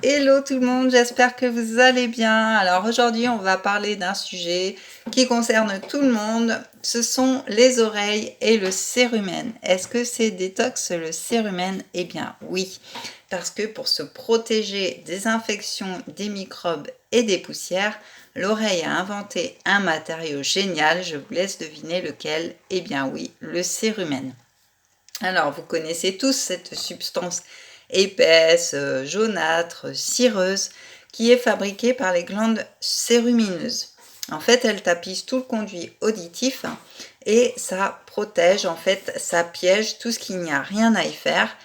Hello tout le monde, j'espère que vous allez bien. Alors aujourd'hui, on va parler d'un sujet qui concerne tout le monde. Ce sont les oreilles et le cérumen. Est-ce que c'est détox le cérumen? Eh bien oui, parce que pour se protéger des infections, des microbes et des poussières, l'oreille a inventé un matériau génial. Je vous laisse deviner lequel. Eh bien oui, le cérumen. Alors, vous connaissez tous cette substance épaisse, jaunâtre, cireuse, qui est fabriquée par les glandes cérumineuses. En fait, elle tapisse tout le conduit auditif et ça protège, en fait, ça piège tout ce qu'il n'y a rien à y faire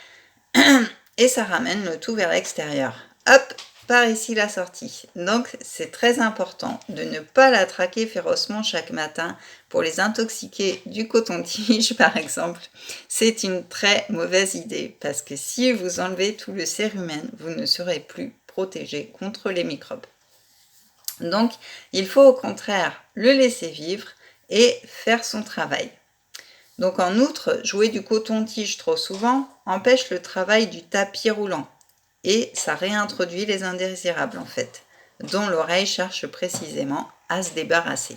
et ça ramène le tout vers l'extérieur. Hop, par ici la sortie. Donc c'est très important de ne pas la traquer férocement chaque matin pour les intoxiquer du coton-tige par exemple. C'est une très mauvaise idée parce que si vous enlevez tout le cérumen, vous ne serez plus protégé contre les microbes. Donc il faut au contraire le laisser vivre et faire son travail. Donc en outre, jouer du coton-tige trop souvent empêche le travail du tapis roulant et ça réintroduit les indésirables en fait, dont l'oreille cherche précisément à se débarrasser.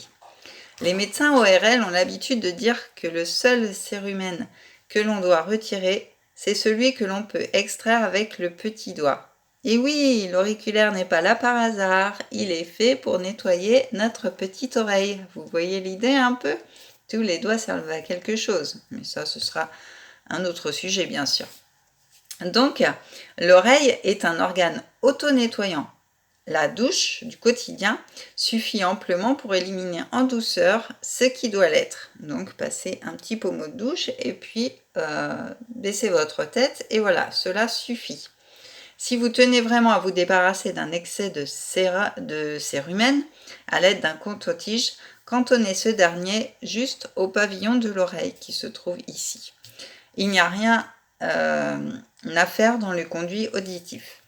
Les médecins ORL ont l'habitude de dire que le seul cérumen que l'on doit retirer, c'est celui que l'on peut extraire avec le petit doigt. Et oui, l'auriculaire n'est pas là par hasard, il est fait pour nettoyer notre petite oreille. Vous voyez l'idée un peu? Tous les doigts servent à quelque chose, mais ça ce sera un autre sujet bien sûr. Donc, l'oreille est un organe auto-nettoyant. La douche du quotidien suffit amplement pour éliminer en douceur ce qui doit l'être. Donc, passez un petit pommeau de douche et puis baissez votre tête et voilà, cela suffit. Si vous tenez vraiment à vous débarrasser d'un excès de cérumen à l'aide d'un coton-tige, cantonnez ce dernier juste au pavillon de l'oreille qui se trouve ici. Il n'y a rien à faire dans le conduit auditif.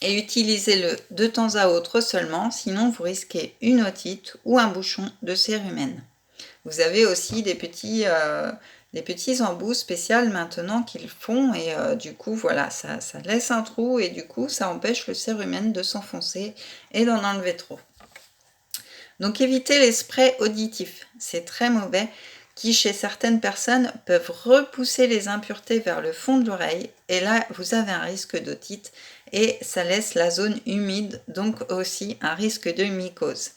Et utilisez-le de temps à autre seulement, sinon vous risquez une otite ou un bouchon de cérumen. Vous avez aussi des petits embouts spéciaux maintenant qu'ils font et du coup voilà, ça laisse un trou et du coup ça empêche le cérumen de s'enfoncer et d'en enlever trop. Donc évitez les sprays auditifs, c'est très mauvais, qui chez certaines personnes peuvent repousser les impuretés vers le fond de l'oreille et là vous avez un risque d'otite et ça laisse la zone humide, donc aussi un risque de mycose.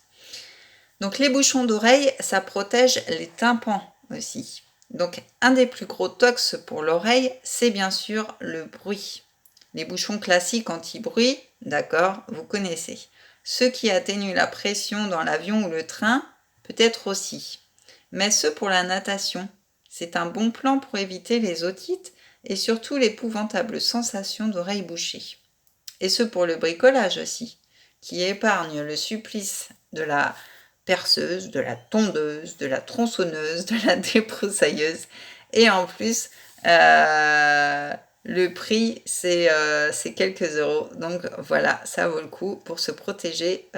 Donc les bouchons d'oreille, ça protège les tympans aussi. Donc un des plus gros tox pour l'oreille, c'est bien sûr le bruit. Les bouchons classiques anti-bruit, d'accord, vous connaissez. Ceux qui atténuent la pression dans l'avion ou le train, peut-être aussi. Mais ceux pour la natation, c'est un bon plan pour éviter les otites et surtout l'épouvantable sensation d'oreille bouchée. Et ceux pour le bricolage aussi, qui épargnent le supplice de la perceuse, de la tondeuse, de la tronçonneuse, de la débroussailleuse. Et en plus, le prix, c'est quelques euros. Donc voilà, ça vaut le coup pour se protéger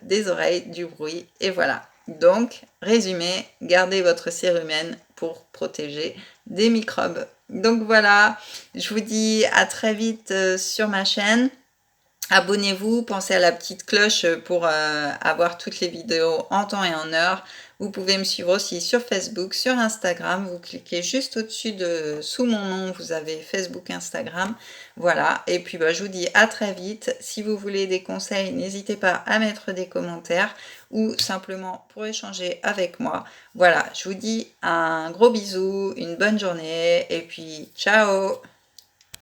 des oreilles, du bruit. Et voilà. Donc, résumé, gardez votre cérumen pour protéger des microbes. Donc voilà, je vous dis à très vite sur ma chaîne. Abonnez-vous, pensez à la petite cloche pour avoir toutes les vidéos en temps et en heure. Vous pouvez me suivre aussi sur Facebook, sur Instagram. Vous cliquez juste au-dessus sous mon nom, vous avez Facebook, Instagram. Voilà, et puis je vous dis à très vite. Si vous voulez des conseils, n'hésitez pas à mettre des commentaires ou simplement pour échanger avec moi. Voilà, je vous dis un gros bisou, une bonne journée et puis ciao!